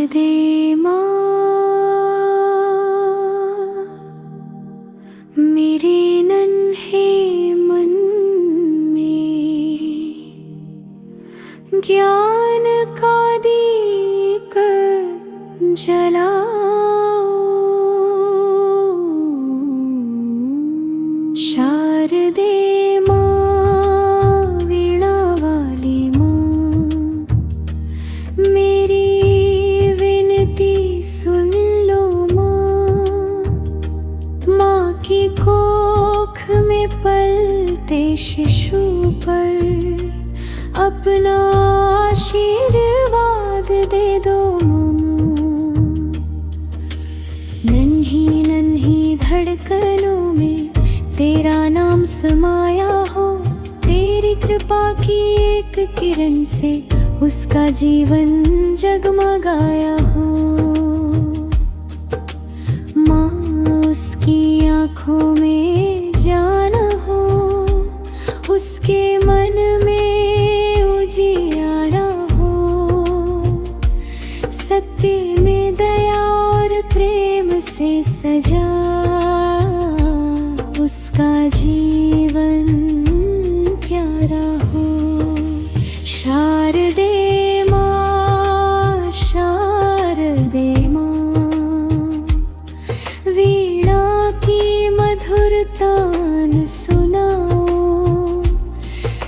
शारदे माँ मेरे नन्हे मन में ज्ञान का दीप जलाओ। शारदे माँ वीणा वाली माँ मेरी विनती सुन लो माँ। माँ की कोख में पलते शिशु पर अपना आशीर्वाद दे दो माँ। नन्ही नन्ही धड़कनों में तेरा नाम समाया हो। तेरी कृपा की एक किरण से उसका जीवन जगमगाया हो। माँ उसकी आँखों में जान हो, उसके मन में उजियारा हो। सत्य में दया और प्रेम से सजा उसका जीवन प्यारा हो। शारदे माँ, शारदे माँ वीणा की मधुर तान सुनाओ।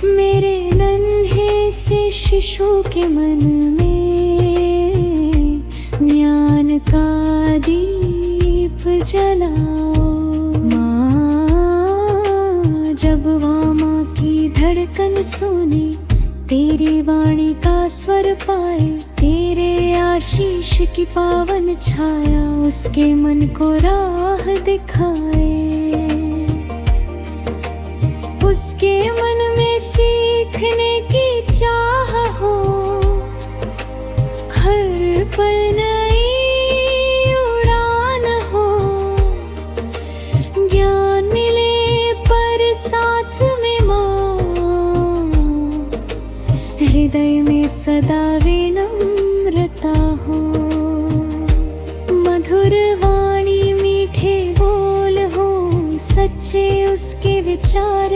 मेरे नन्हे से शिशु के मन में ज्ञान का दीप जलाओ। जब वहाँ माँ की धड़कन सुने, तेरी वाणी का स्वर पाए, तेरे आशीष की पावन छाया उसके मन को राह दिखाए। उसके मन में सीखने की चाह हो, हर पल नई उड़ान हो। ज्ञान मिले पर साथ में माँ, हृदय में सदा विनम्रता हो। मधुर वाणी मीठे बोल हो, सच्चे उसके विचार।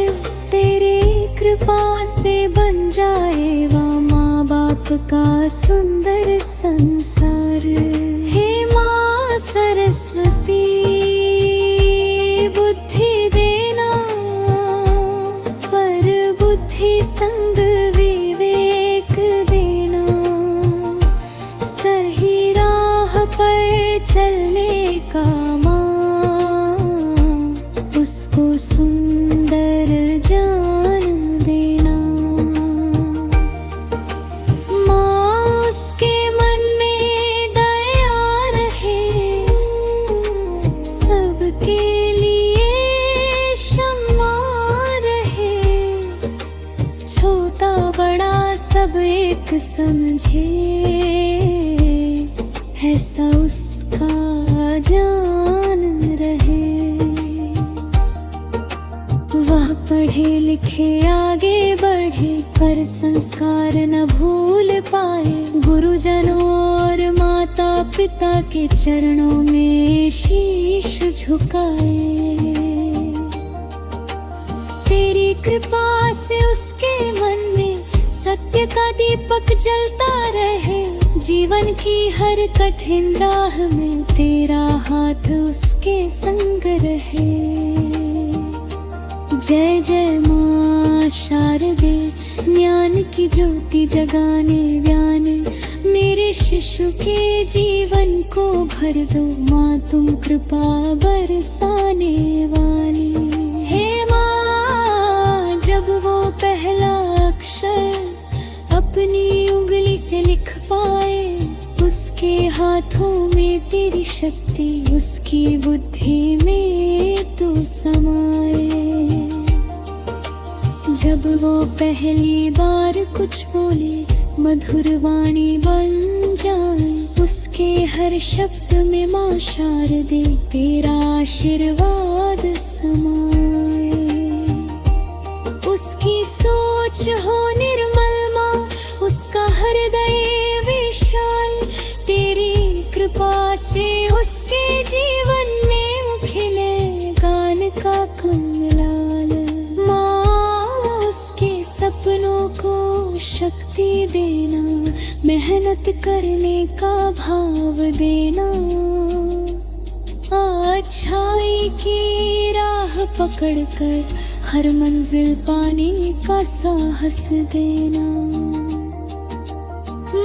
तेरे कृपा से बन जाए वहाँ माँ बाप का सुंदर संसार। हे माँ सरस्वती बुद्धि देना, पर बुद्धि संग विवेक देना। सही राह पर चलने का माँ, उसको सुंदर जान देना। माँ उसके मन में दया रहे, सबके लिए क्षमा रहे। छोटा बड़ा सब एक समझे, ऐसा उसका जान रहे। वह पढ़े लिखे आगे बढ़े, पर संस्कार न भूल पाए। गुरुजनों और माता पिता के चरणों में शीश झुकाए। तेरी कृपा से उसके मन में सत्य का दीपक जलता रहे। जीवन की हर कठिन राह में तेरा हाथ उसके संग रहे। जय जय माँ शारदे, ज्ञान की ज्योति जगाने व्याने। मेरे शिशु के जीवन को भर दो माँ, तुम कृपा बरसाने वाली। हे माँ, जब वो पहला अक्षर अपनी उंगली से लिख पाए, उसके हाथों में तेरी शक्ति, उसकी बुद्धि में तू समाए। जब वो पहली बार कुछ बोले, मधुर वाणी बन जाए। उसके हर शब्द में माँ शारदे तेरा आशीर्वाद समाए। उसकी सोच हो निर्मल माँ, उसका हृदय विशाल। तेरी से उसके जीवन में खिले गान का कमलाल। माँ उसके सपनों को शक्ति देना, मेहनत करने का भाव देना, अच्छाई की राह पकड़कर हर मंजिल पाने का साहस देना।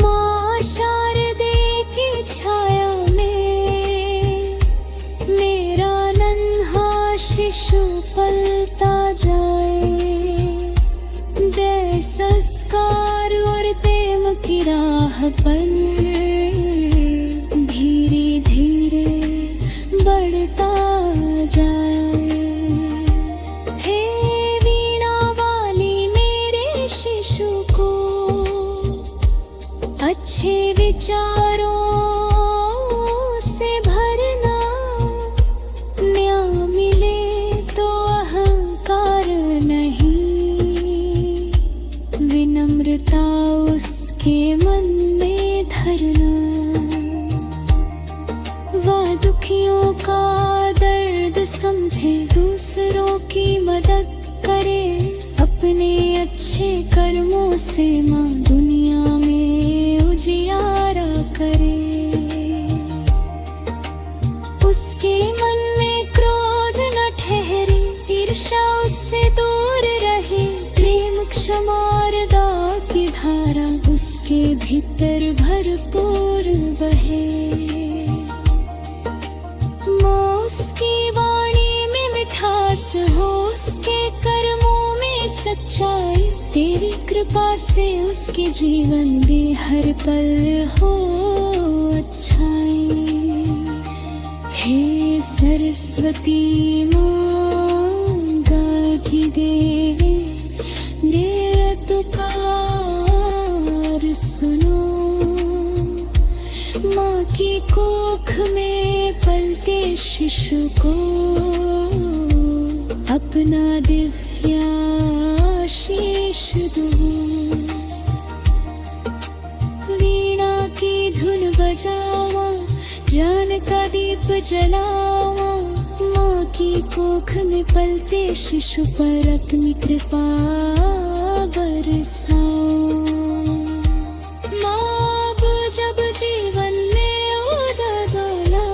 माँ शारदे की छाया में मेरा नन्हा शिशु पलता जाए, दे संस्कार और प्रेम की राह पर धीरे धीरे बढ़ता जाए। हे वीणा वाली मेरे शिशु को अच्छे विचारों से भरना, न्याय मिले तो अहंकार नहीं, विनम्रता उसके मन में धरना। वह दुखियों का दर्द समझे, दूसरों की मदद करे, अपने अच्छे कर्मों से माँ दुनिया में उजियारा करे। उसके मन में क्रोध न ठहरे, ईर्ष्या उससे दूर रहे, प्रेम क्षमा दया की धारा उसके भीतर भरपूर बहे। उसकी वाणी में मिठास हो, उसके कर्मों में सच्चाई, तेरी कृपा से उसके जीवन में हर पल हो अच्छाई। हे सरस्वती माँ गागी देवी, मेरा पुकार सुनो। माँ की कोख में पलते शिशु को अपना दिव्य आशीष दो। वीणा की धुन बजावा, ज्ञान का दीप जलावा, माँ की कोख में पलते शिशु पर अपनी कृपा बरसाओ। जब जीवन में उदर डाला,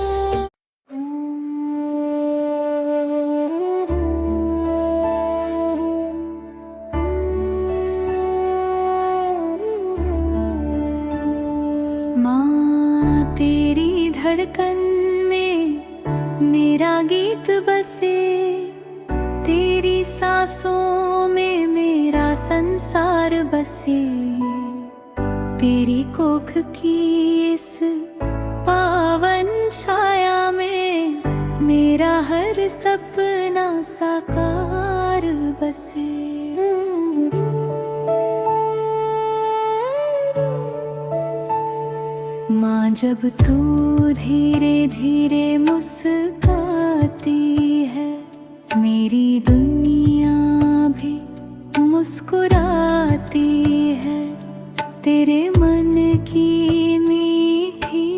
माँ तेरी धड़कन में मेरा गीत बसे, तेरी सांसों में मेरा संसार बसे। तेरी कोख की इस पावन छाया में मेरा हर सपना साकार बसे। माँ जब तू धीरे धीरे मुस्काती है, मेरी दुनिया भी मुस्कुराती है। तेरे मन की मीठी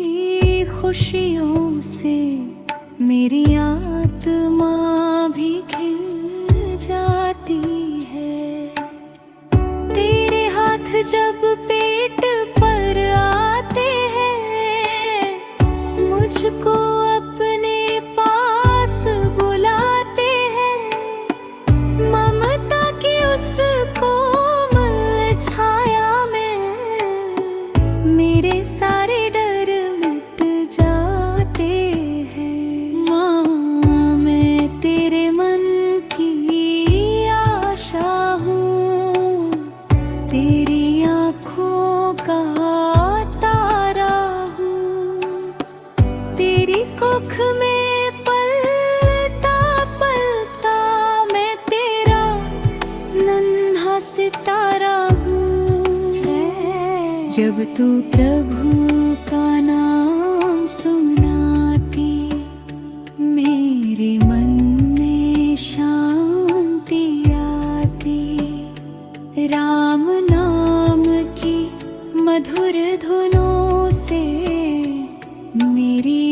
खुशियों से मेरी आत्मा भी खिल जाती है। तेरे हाथ जब पेट पर आते हैं, मुझको अपने पास बुलाते हैं। ममता की उस कोमल छाया मेरे सारे डर मिट जाते हैं। माँ मैं तेरे मन की आशा हूँ, तेरी आँखों का तारा हूँ। तेरी कोख में पलता पलता मैं तेरा नन्हा सितारा हूँ। जब तू प्रभु का नाम सुनाती, मेरे मन में शांति आती। राम नाम की मधुर धुनों से मेरी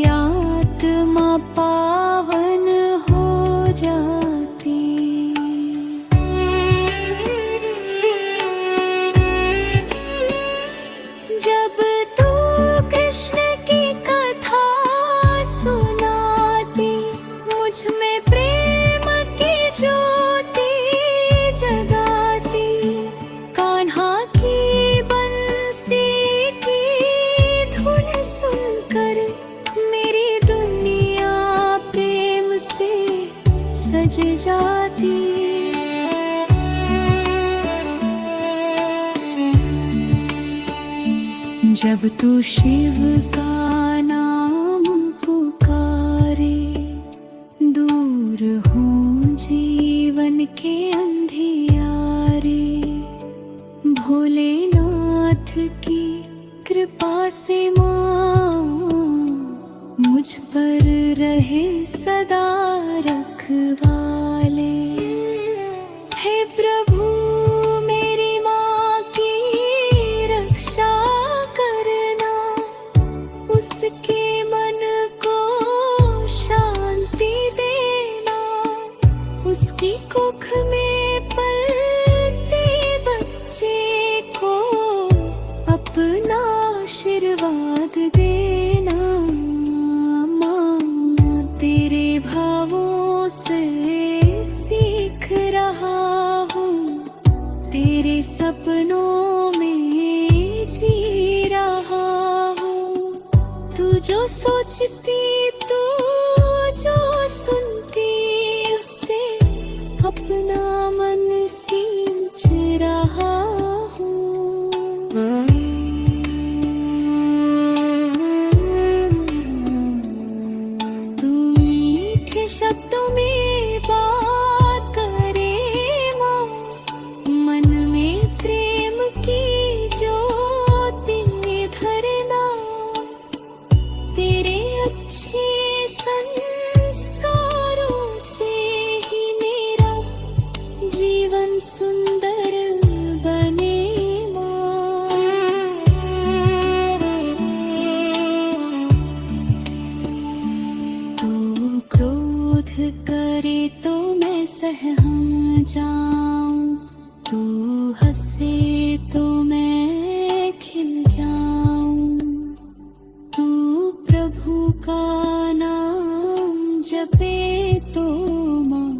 सज जाती। जब तू शिव का नाम पुकारे, दूर हों जीवन के अंधियारे। भोलेनाथ की कृपा से माँ मुझ पर रहे सदा रखवाले। हे प्रभु मेरी माँ की रक्षा करना, उसके मन को शांति देना। उसकी कुख में पलते बच्चे को अपना आशीर्वाद देना। माँ तेरे भावों से सीख रहा हूँ, तेरे सपनों में जी रहा हूँ। तू जो सोचती, तू जो सुनती, उससे अपना मन सींच रहा हूँ। तू मीठे शब्दों में बात करे माँ, मन में प्रेम की ज्योति धरना। तेरे अच्छे संस्कारों से ही मेरा जीवन सुंदर बने माँ। तू क्रोध करे तो मैं सहम जाऊं, तू हंसे तो मैं खिल जाऊं। तू प्रभु का नाम जपे तो माँ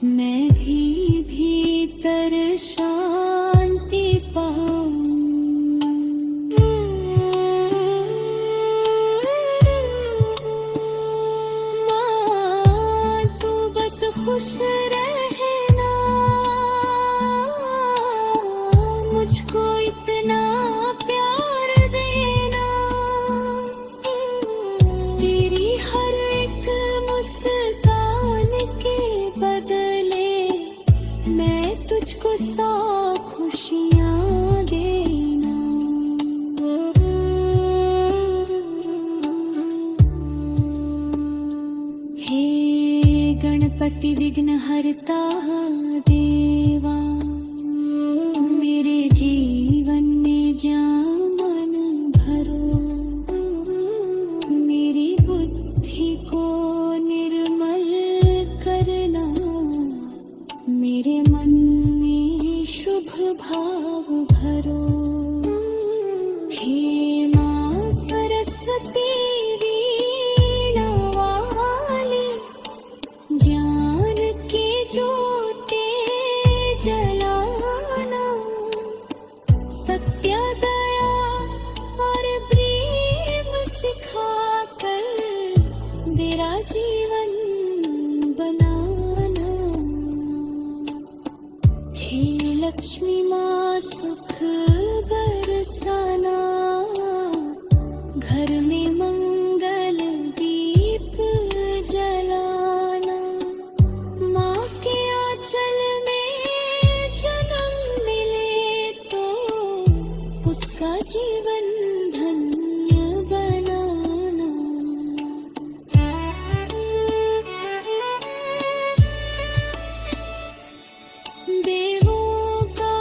मैं भी भीतर शांति पाऊं। माँ तू बस खुश रहना, मुझको इतना प्यार देना। तेरी हर एक मुस्कान के बदले मैं तुझको 100 खुशियाँ देना। हे गणपति विघ्न हरता देवा, मेरे जीवन में जा मन भरो। मेरी बुद्धि को निर्मल करना, मेरे मन में शुभ भाव भरो। हे माँ सरस्वती वीणा वाली, ज्ञान के ज्योति जलाना। सत्य दया और प्रेम सिखाकर मेरा जीवन बनाना। हे लक्ष्मी माँ सुख बरसाना, घर में मंगल दीप जलाना। माँ के आंचल में जन्म मिले तो उसका जीवन धन्य बनाना। देवों का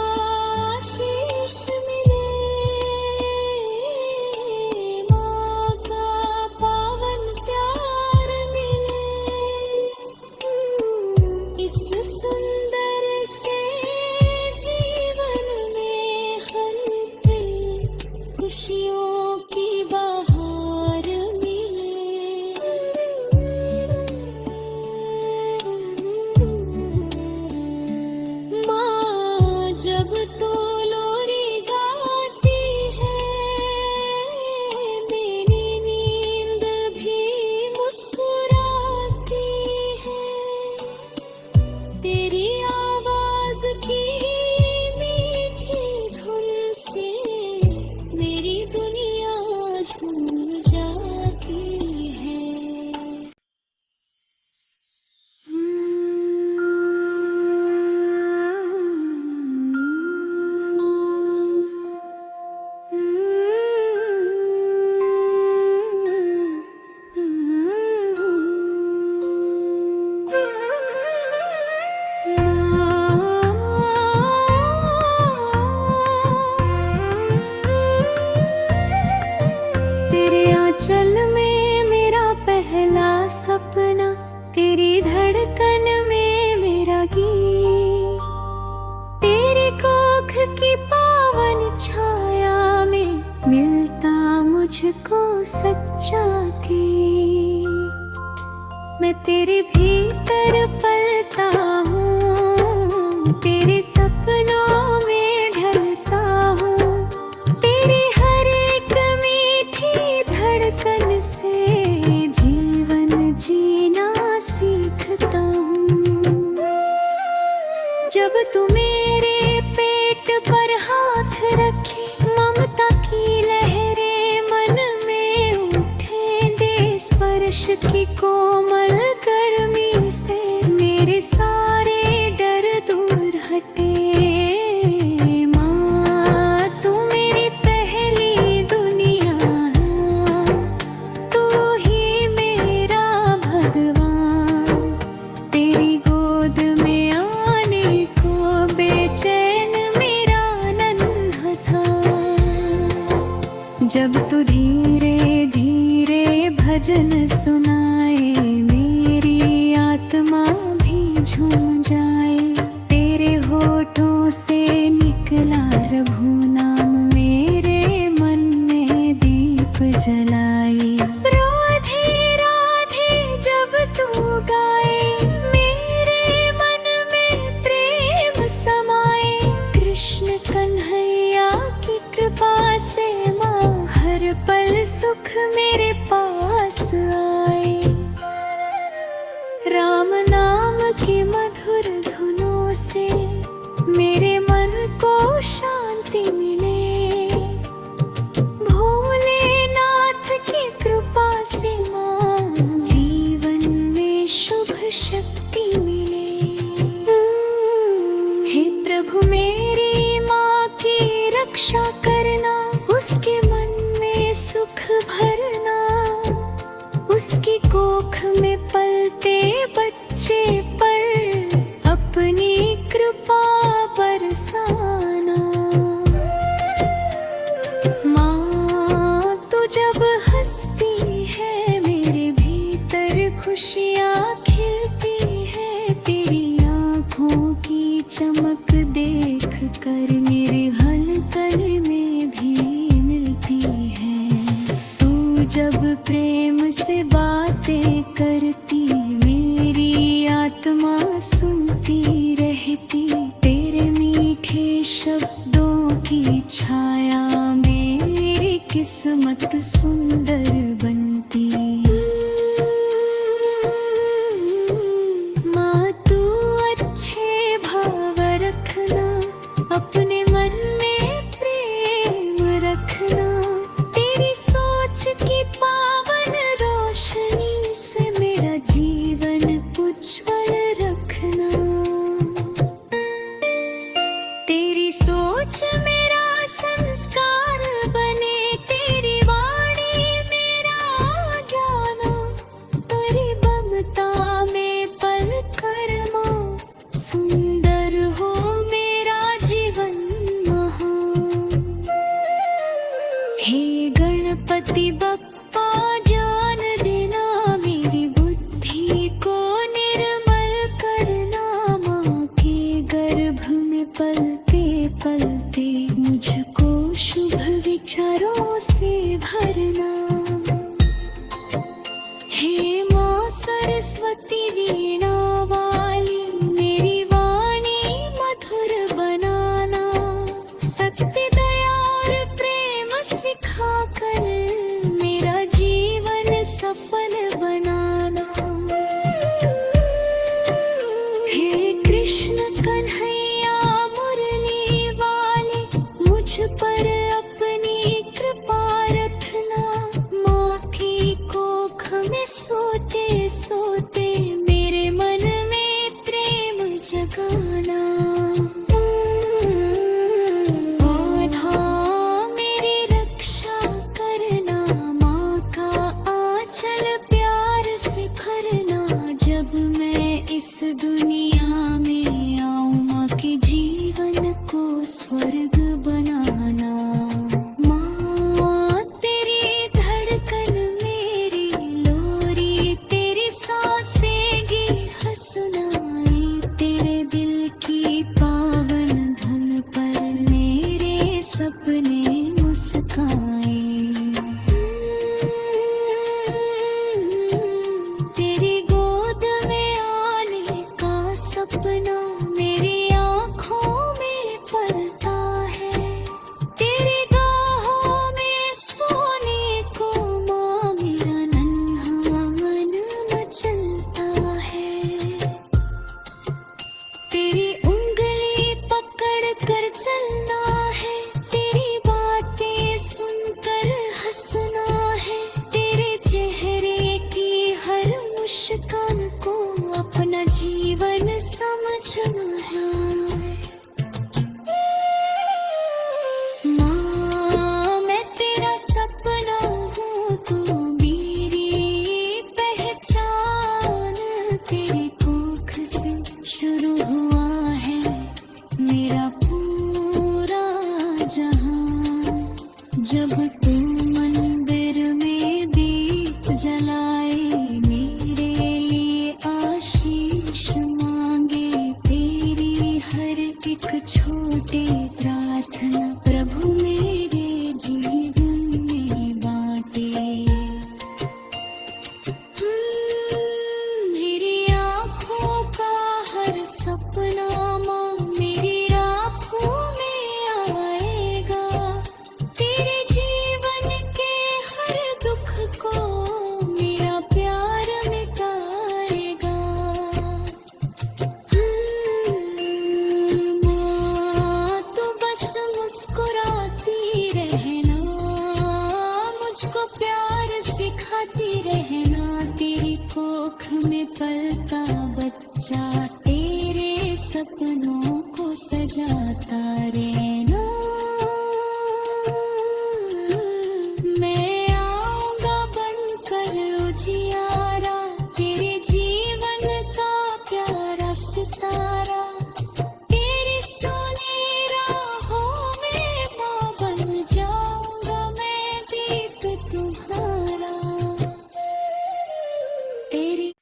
सच्चा गीत। मैं तेरे भीतर पलता हूँ, तेरे सपनों में ढलता हूँ, तेरी हर एक मीठी धड़कन से जीवन जीना सीखता हूँ। जब तू मेरे पेट पर हाथ रखे, ममता की लहरें मन में उठे, दे स्पर्श की कोमल गर्मी से मेरे सारे डर दूर हटे। माँ तू मेरी पहली दुनिया, तू ही मेरा भगवान। तेरी गोद में आने को बेचैन मेरा नन्हा था। जब तू धीरे धीरे भजन सुनाए, मेरी आत्मा भी झूम जाए। तेरे होठों से निकला प्रभु नाम, मेरे मन में दीप जलाए। राधे राधे जब तू गाए, मेरे मन में प्रेम समाए। कृष्ण कन्हैया की कृपा से माँ हर पल सुख मेरे पास आए। राम नाम की मधुर धुनों से मेरे मन को शांति मिले। भोलेनाथ की कृपा से माँ जीवन में शुभ शक्ति मिले। हे प्रभु मेरी माँ की रक्षा करना, उसके मन में सुख भरना, उसकी कोख में पलते बच्चे पर अपनी कृपा बरसाना। माँ तू जब हंसती है, मेरे भीतर खुशियाँ खिलती है। तेरी आँखों की चमक देख कर मेरे हलकल में भी मिलती है। तू जब प्रेम से बातें करती, मेरी आत्मा सुनती रहती। तेरे मीठे शब्दों की छाया मेरी किस्मत सुंदर बनती। माँ तू अच्छे भाव रखना, अपने मन में प्रेम रखना। तेरी सोच की पावन रोशनी से मेरा जीवन उज्ज्वल रखना। तेरी सोच मेरा संस्कार बने, तेरी वाणी मेरा ज्ञान। तेरी ममता में पल कर माँ सुंदर हो मेरा जीवन महान। हे गणपति बप्पा जान देना, मेरी बुद्धि को निर्मल करना। माँ के गर्भ में पलते पलते मुझको शुभ विचारों से भरना। हे माँ सरस्वती वीणा वाली, मेरी वाणी मधुर बनाना। सत्य दया और प्रेम सिखाकर मेरा जीवन सफल बनाना। हे कृष्ण कन्हैया मुरली वाले, मुझ पर अपनी कृपा रखना। माँ की कोख में सोते सोते मेरे मुस्कान को अपना जीवन समझना है। माँ मैं तेरा सपना हूँ, तू मेरी पहचान। तेरी कोख से शुरू हुआ है मेरा पूरा जहां। जब तू मंदिर में दीप जलाए, मेरे लिए आशीष मांगे, तेरी हर एक छोटी प्रार्थना प्रभु मेरे जीवन में बांटे। मेरी आँखों का हर सपना माँ मेरी राहों में आएगा। तेरे जीवन के हर दुख को मेरा प्यार मिटाएगा। माँ तू बस मुस्कुराती रहना, मुझको प्यार सिखाती रहना। तेरी कोख में पलता बच्चा तेरे सपनों को सजाता रहना। मैं आऊंगा बनकर उजियारा, तेरे जीवन का प्यारा सितारा। तेरी सोनी राहों में माँ बन जाऊंगा मैं दीप तुम्हारा। तेरी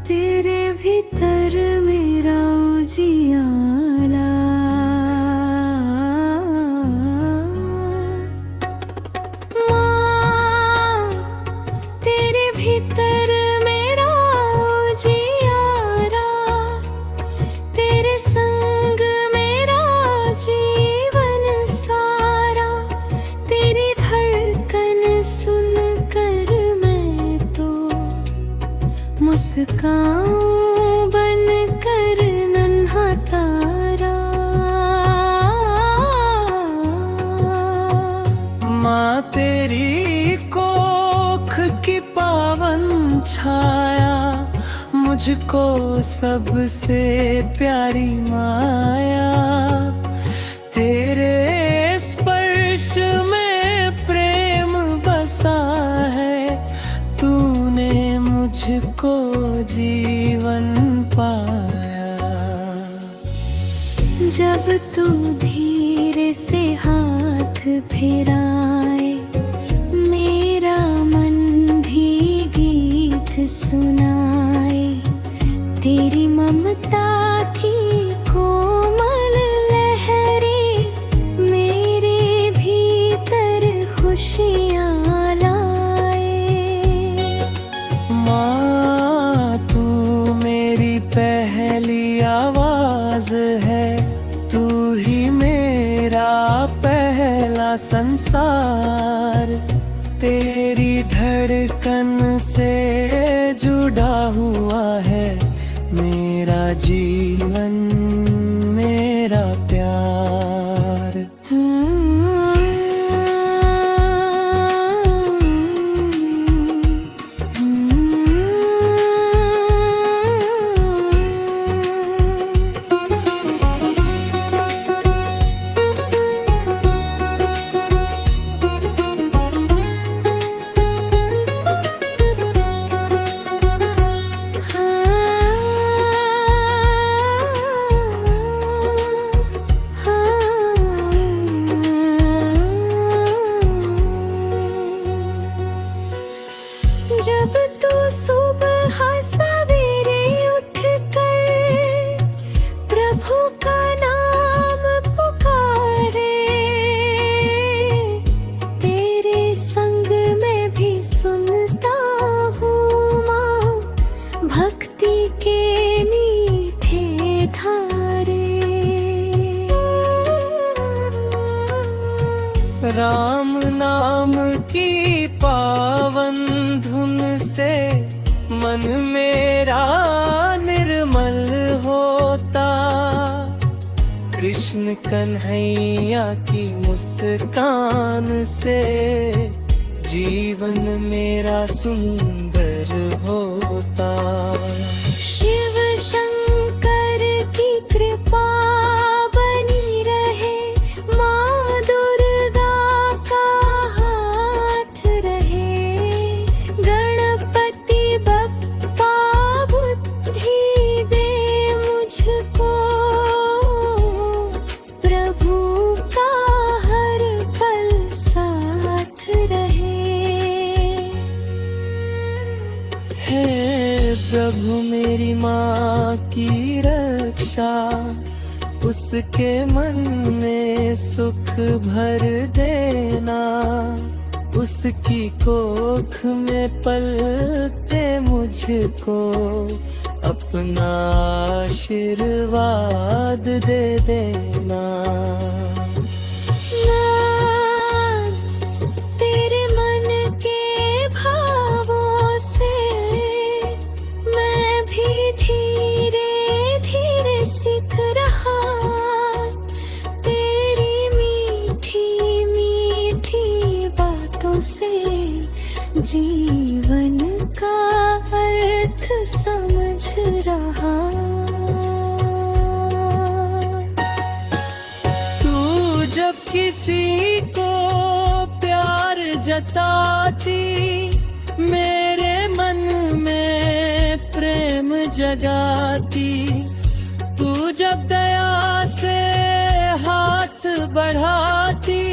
तेरे भीतर मेरा उजियाला। माँ तेरे भीतर मेरा उजियारा, तेरे संग मेरा जीवन सारा। तेरी धड़कन सुनकर मैं तो मुस्कान बन कर नन्हा तारा। माँ तेरी कोख की पावन छाया, मुझको सबसे प्यारी माया। तेरे स्पर्श में प्रेम बसा है, तूने मुझको जीवन पाया। जब तू धीरे से हाथ फिराए, मेरा मन भी गीत सुनाए। तेरी ममता की कोमल लहरें मेरे भीतर खुशियाँ लाए। माँ तू मेरी पहली आवाज है, तू ही मेरा पहला संसार। तेरी धड़कन से जुड़ा हुआ है मेरा जीवन, मेरा प्यार। जब तू सुबह सवेरे उठकर प्रभु का नाम पुकारे, तेरे संग में भी सुनता हूँ माँ भक्ति के मीठे धारे। राम नाम की पावन मन मेरा निर्मल होता। कृष्ण कन्हैया की मुस्कान से जीवन मेरा सुंदर होता। शिव शंकर की कृपा बनी रहे, माँ दुर्गा का हाथ रहे। गणपति बप्पा बुद्धि दे मुझको, प्रभु का हर पल साथ रहे। हे प्रभु मेरी माँ की रक्षा, उसके मन में सुख भर देना। उसकी कोख में पलते मुझको अपना आशीर्वाद दे देना। तेरे मन के भावों से मैं भी धीरे धीरे सीख रहा। तेरी मीठी मीठी बातों से जीवन का अर्थ समझ रहा। तू जब किसी को प्यार जताती, मेरे मन में प्रेम जगाती। तू जब दया से हाथ बढ़ाती,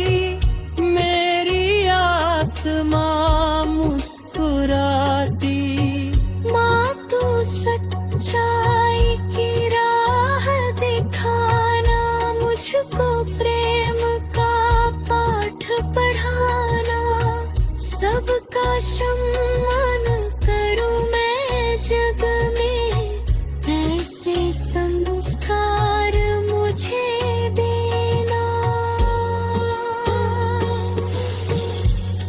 मेरी आत्मा मुस्कुराती। माँ तू सच्चाई की राह दिखाना, मुझको प्रेम का पाठ पढ़ाना। सबका सम्मान करूं मैं जग में, ऐसे संस्कार मुझे देना।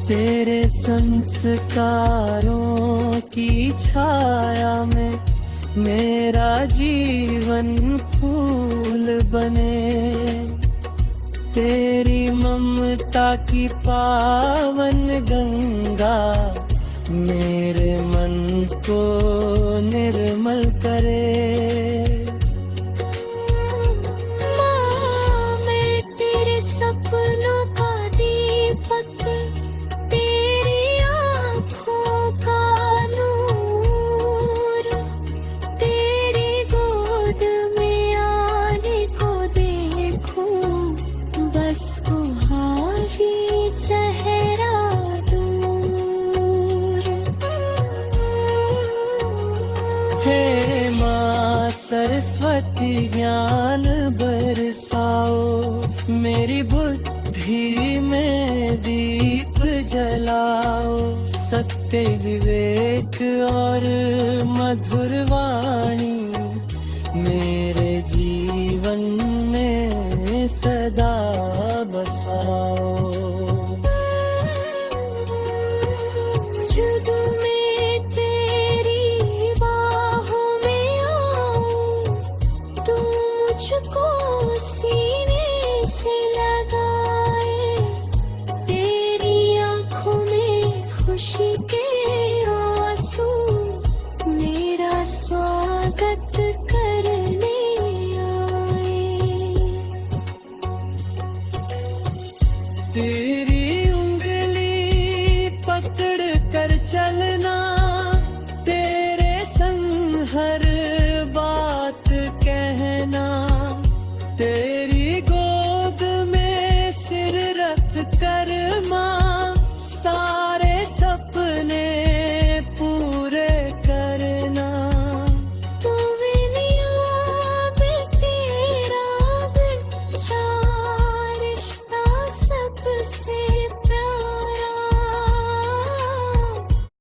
तेरे संस्कारों की छाया में मेरा जीवन फूल बने। तेरी ममता की पावन गंगा मेरे मन को निर्मल करे। माँ मैं तेरे सपनों का दीपक, तेरी आँखों का नूर। तेरी गोद में आने को देखूं, बस को हावी चेहरा दूर। हे माँ सरस्वती ज्ञान बरसाओ, मेरी बुद्धि में दीप जलाओ। सत्य विवेक और मधुर वाणी मेरे जीवन में सदा बसाओ। जब मैं तेरी बाहों में आऊं, तू मुझको सीने से लगाए। तेरी आँखों में खुशी के